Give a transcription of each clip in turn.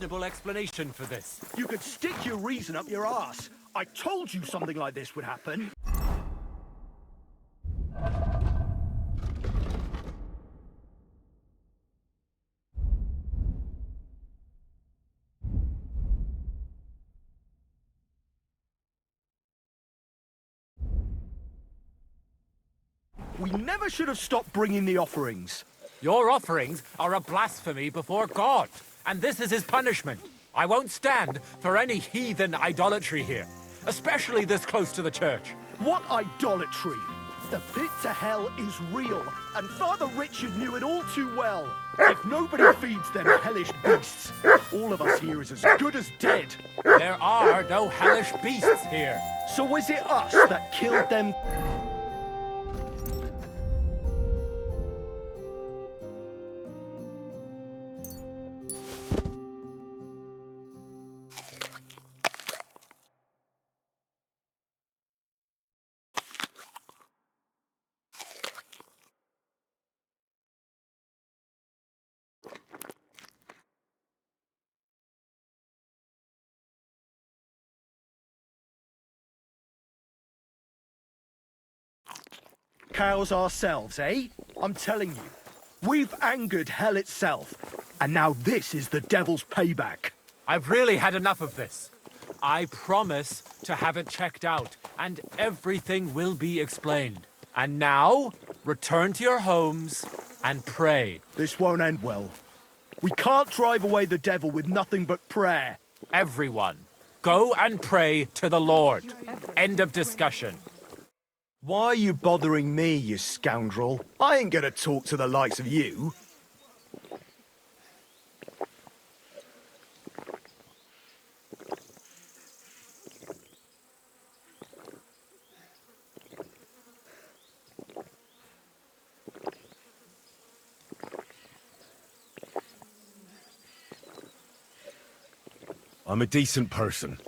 reasonable explanation for this. You could stick your reason up your arse. I told you something like this would happen. We never should have stopped bringing the offerings. Your offerings are a blasphemy before God, and this is his punishment. I won't stand for any heathen idolatry here, especially this close to the church. What idolatry? The pit to hell is real, and Father Richard knew it all too well. If nobody feeds them hellish beasts, all of us here is as good as dead. There are no hellish beasts here. So was it us that killed them? Cows ourselves, eh? I'm telling you, we've angered hell itself, and now this is the devil's payback. I've really had enough of this. I promise to have it checked out, and everything will be explained. And now, return to your homes and pray. This won't end well. We can't drive away the devil with nothing but prayer. Everyone, go and pray to the Lord. End of discussion. Why are you bothering me, you scoundrel? I ain't gonna talk to the likes of you. I'm a decent person.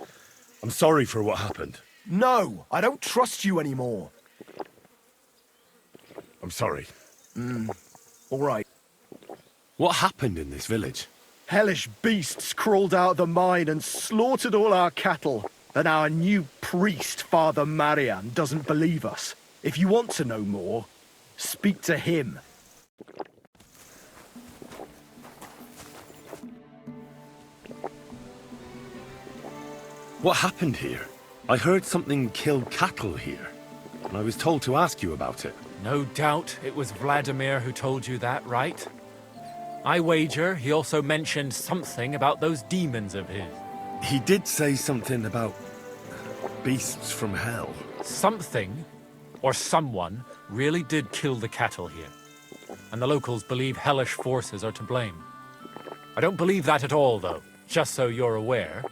I'm sorry for what happened. No, I don't trust you anymore. I'm sorry. All right. What happened in this village? Hellish beasts crawled out of the mine and slaughtered all our cattle. And our new priest, Father Marian, doesn't believe us. If you want to know more, speak to him. What happened here? I heard something killed cattle here, and I was told to ask you about it. No doubt it was Vladimir who told you that, right? I wager he also mentioned something about those demons of his. He did say something about beasts from hell. Something, or someone, really did kill the cattle here. And the locals believe hellish forces are to blame. I don't believe that at all, though, just so you're aware.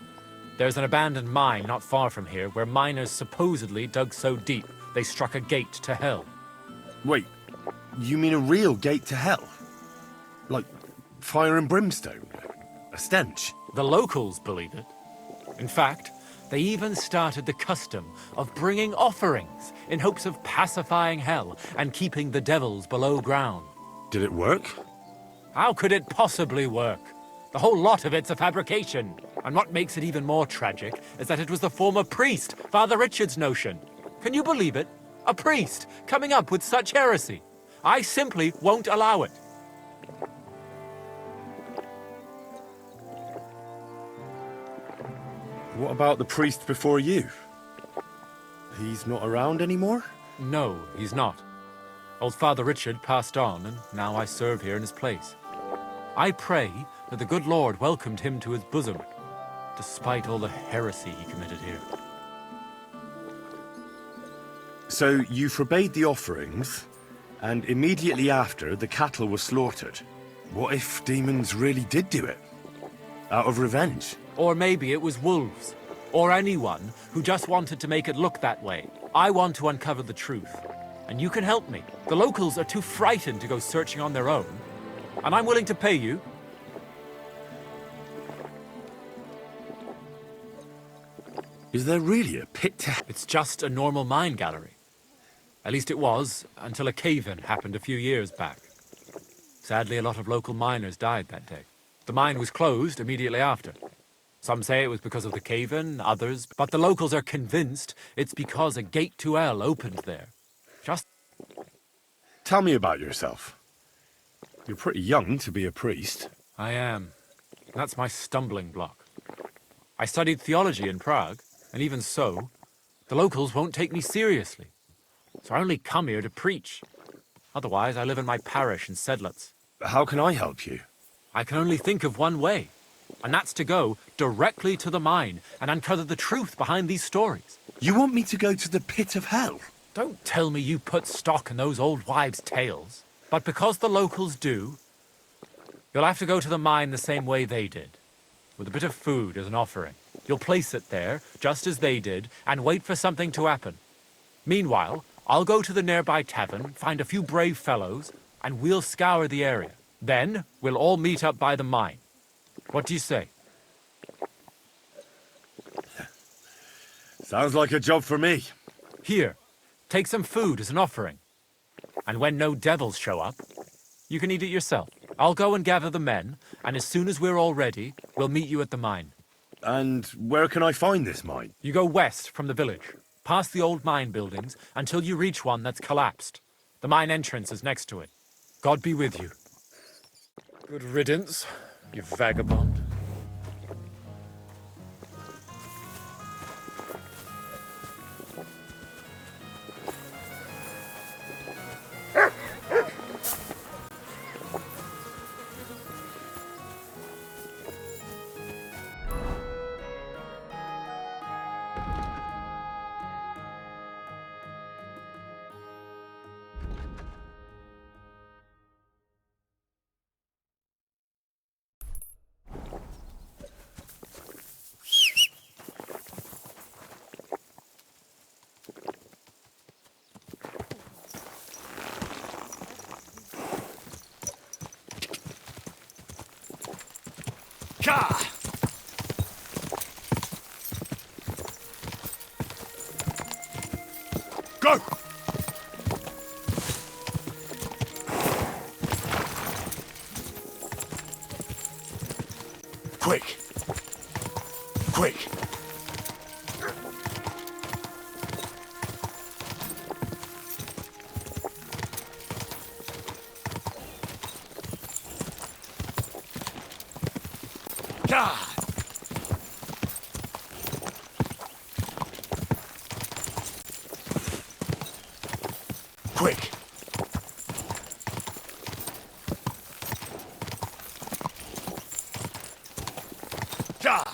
There's an abandoned mine not far from here where miners supposedly dug so deep they struck a gate to hell. Wait, you mean a real gate to hell? Like fire and brimstone? A stench? The locals believe it. In fact, they even started the custom of bringing offerings in hopes of pacifying hell and keeping the devils below ground. Did it work? How could it possibly work? The whole lot of it's a fabrication. And what makes it even more tragic is that it was the former priest, Father Richard's notion. Can you believe it? A priest coming up with such heresy. I simply won't allow it. What about the priest before you? He's not around anymore? No, he's not. Old Father Richard passed on, and now I serve here in his place. I pray that the good Lord welcomed him to his bosom, despite all the heresy he committed here. So you forbade the offerings, and immediately after, the cattle were slaughtered. What if demons really did do it? Out of revenge? Or maybe it was wolves, or anyone who just wanted to make it look that way. I want to uncover the truth, and you can help me. The locals are too frightened to go searching on their own, and I'm willing to pay you. Is there really a pit to hell? It's just a normal mine gallery. At least it was, until a cave-in happened a few years back. Sadly, a lot of local miners died that day. The mine was closed immediately after. Some say it was because of the cave-in, others, but the locals are convinced it's because a gate to hell opened there. Just Tell me about yourself. You're pretty young to be a priest. I am. That's my stumbling block. I studied theology in Prague, and even so, the locals won't take me seriously. So I only come here to preach. Otherwise, I live in my parish in Sedlitz. How can I help you? I can only think of one way, and that's to go directly to the mine and uncover the truth behind these stories. You want me to go to the pit of hell? Don't tell me you put stock in those old wives' tales. But because the locals do, you'll have to go to the mine the same way they did, with a bit of food as an offering. You'll place it there, just as they did, and wait for something to happen. Meanwhile, I'll go to the nearby tavern, find a few brave fellows, and we'll scour the area. Then, we'll all meet up by the mine. What do you say? Sounds like a job for me. Here, take some food as an offering. And when no devils show up, you can eat it yourself. I'll go and gather the men, and as soon as we're all ready, we'll meet you at the mine. And where can I find this mine? You go west from the village, past the old mine buildings, until you reach one that's collapsed. The mine entrance is next to it. God be with you. Good riddance, you vagabond. Go! Quick! Quick! God! Quick! God!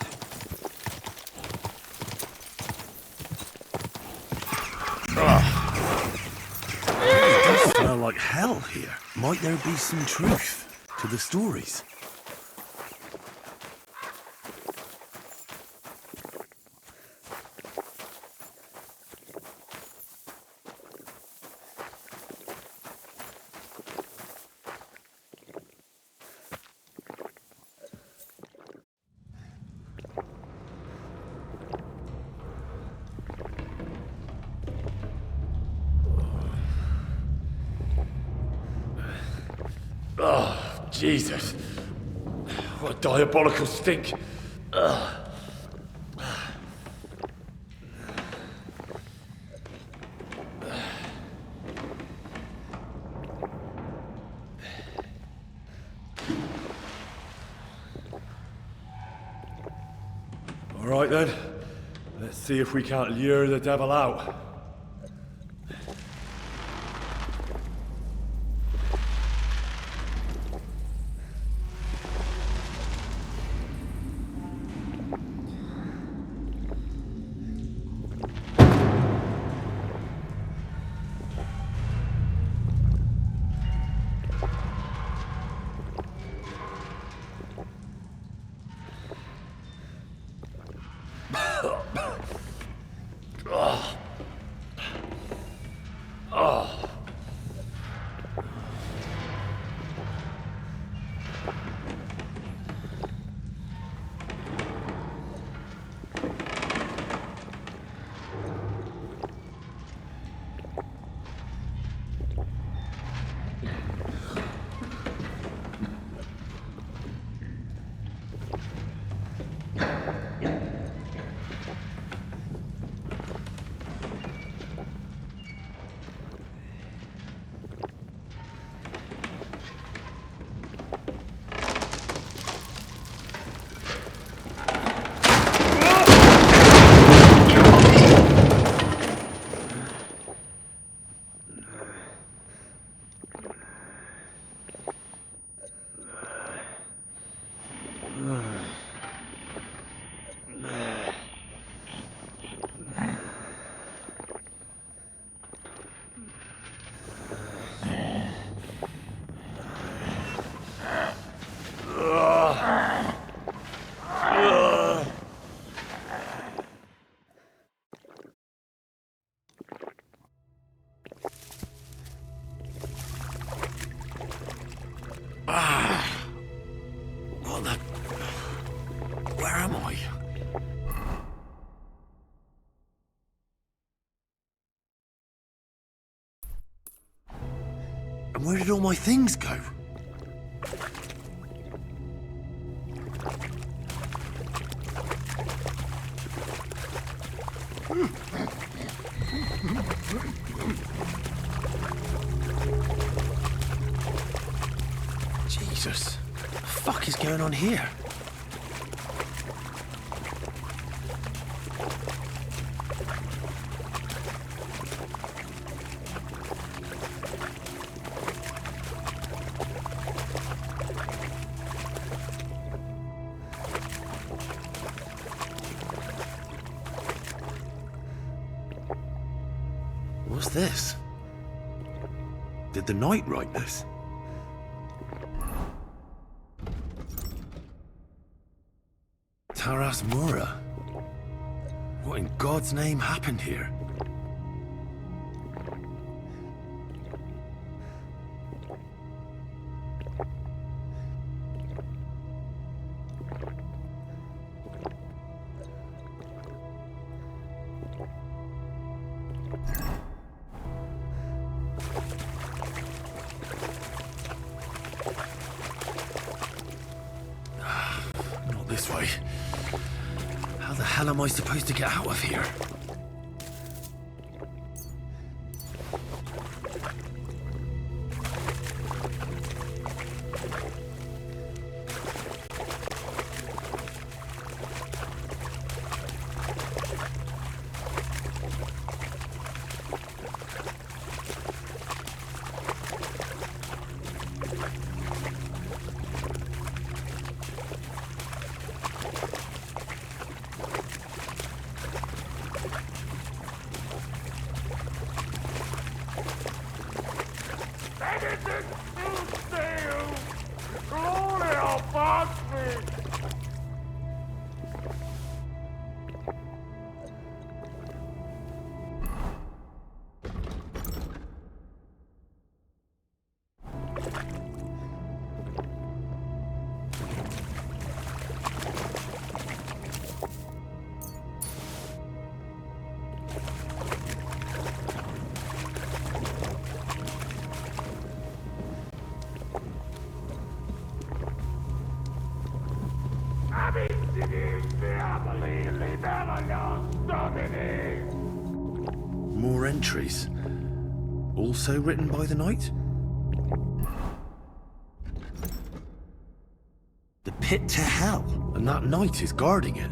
It does smell like hell here. Might there be some truth to the stories? Oh, Jesus. What a diabolical stink. All right then. Let's see if we can't lure the devil out. Where did all my things go? Jesus, what the fuck is going on here? What's this? Did the knight write this? Taras Mura. What in God's name happened here? Not this way. How the hell am I supposed to get out of here? More entries. Also written by the knight? The pit to hell, and that knight is guarding it.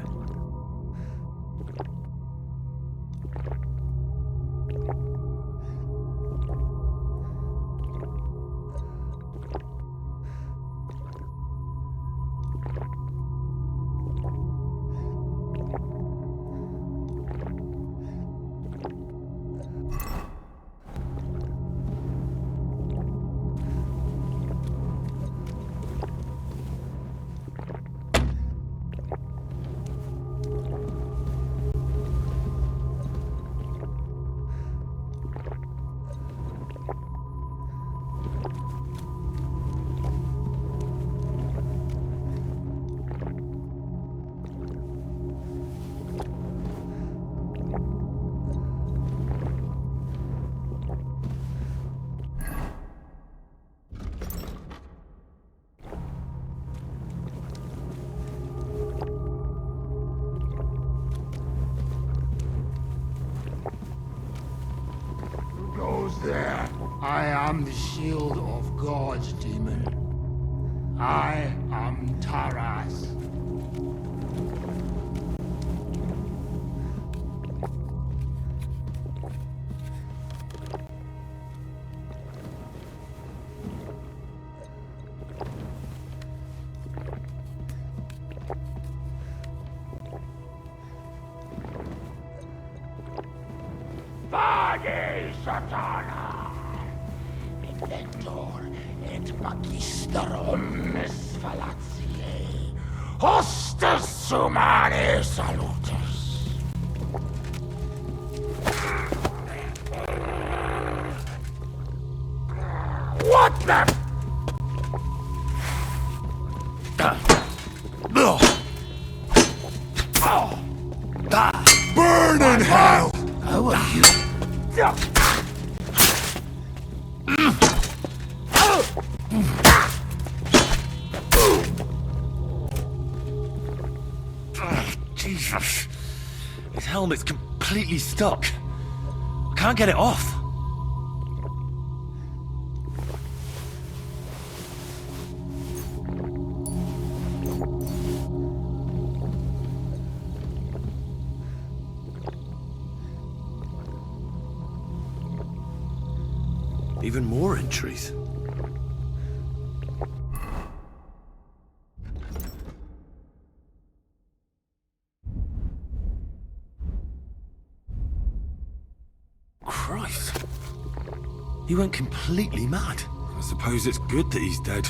There. I am the shield of God's demon. I am Taras. Pagi Satana, Inventor et Magister omnes fallaciae, hostes humanae salutis. What the? Burn in hell! How are you? Jesus. His helmet's completely stuck. I can't get it off. Even more entries. Christ. He went completely mad. I suppose it's good that he's dead.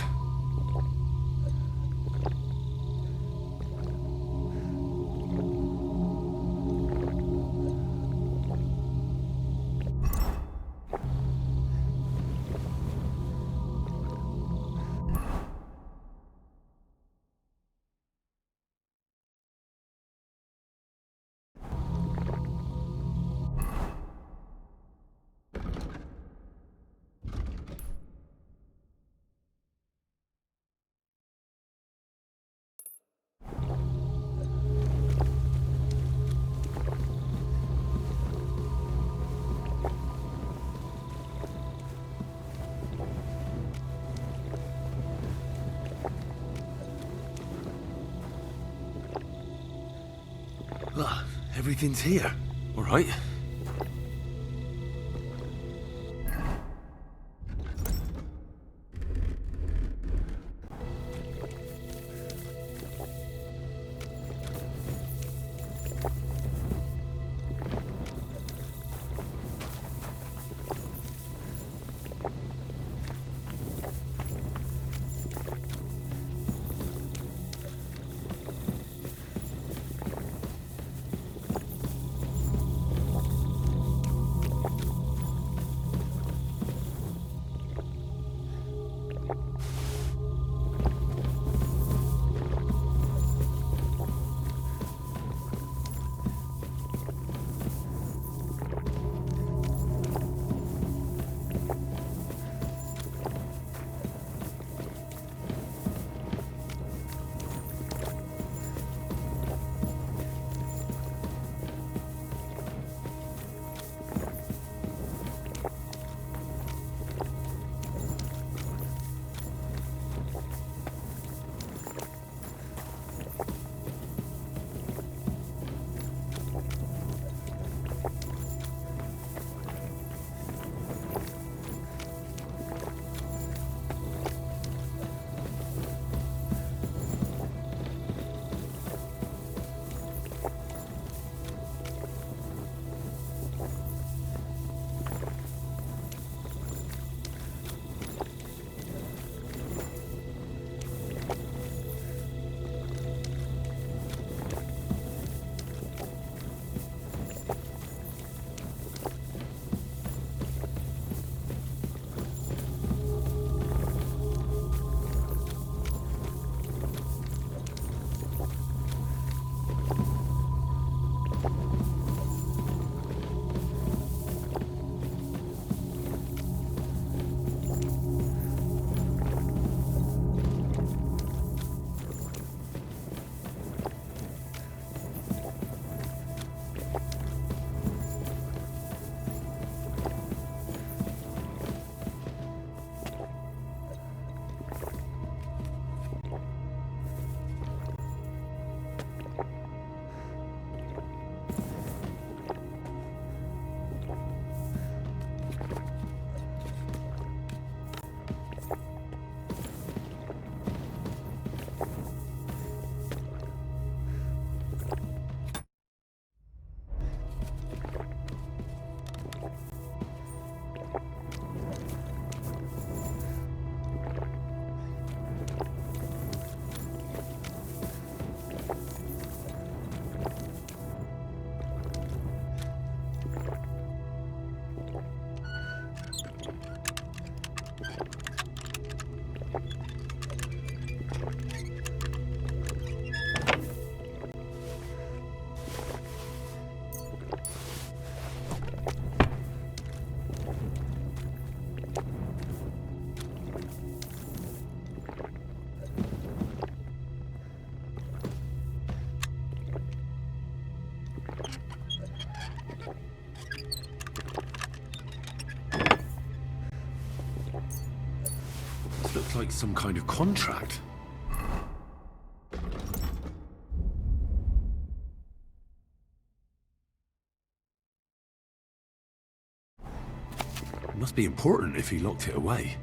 Look, everything's here. All right. This looks like some kind of contract. It must be important if he locked it away.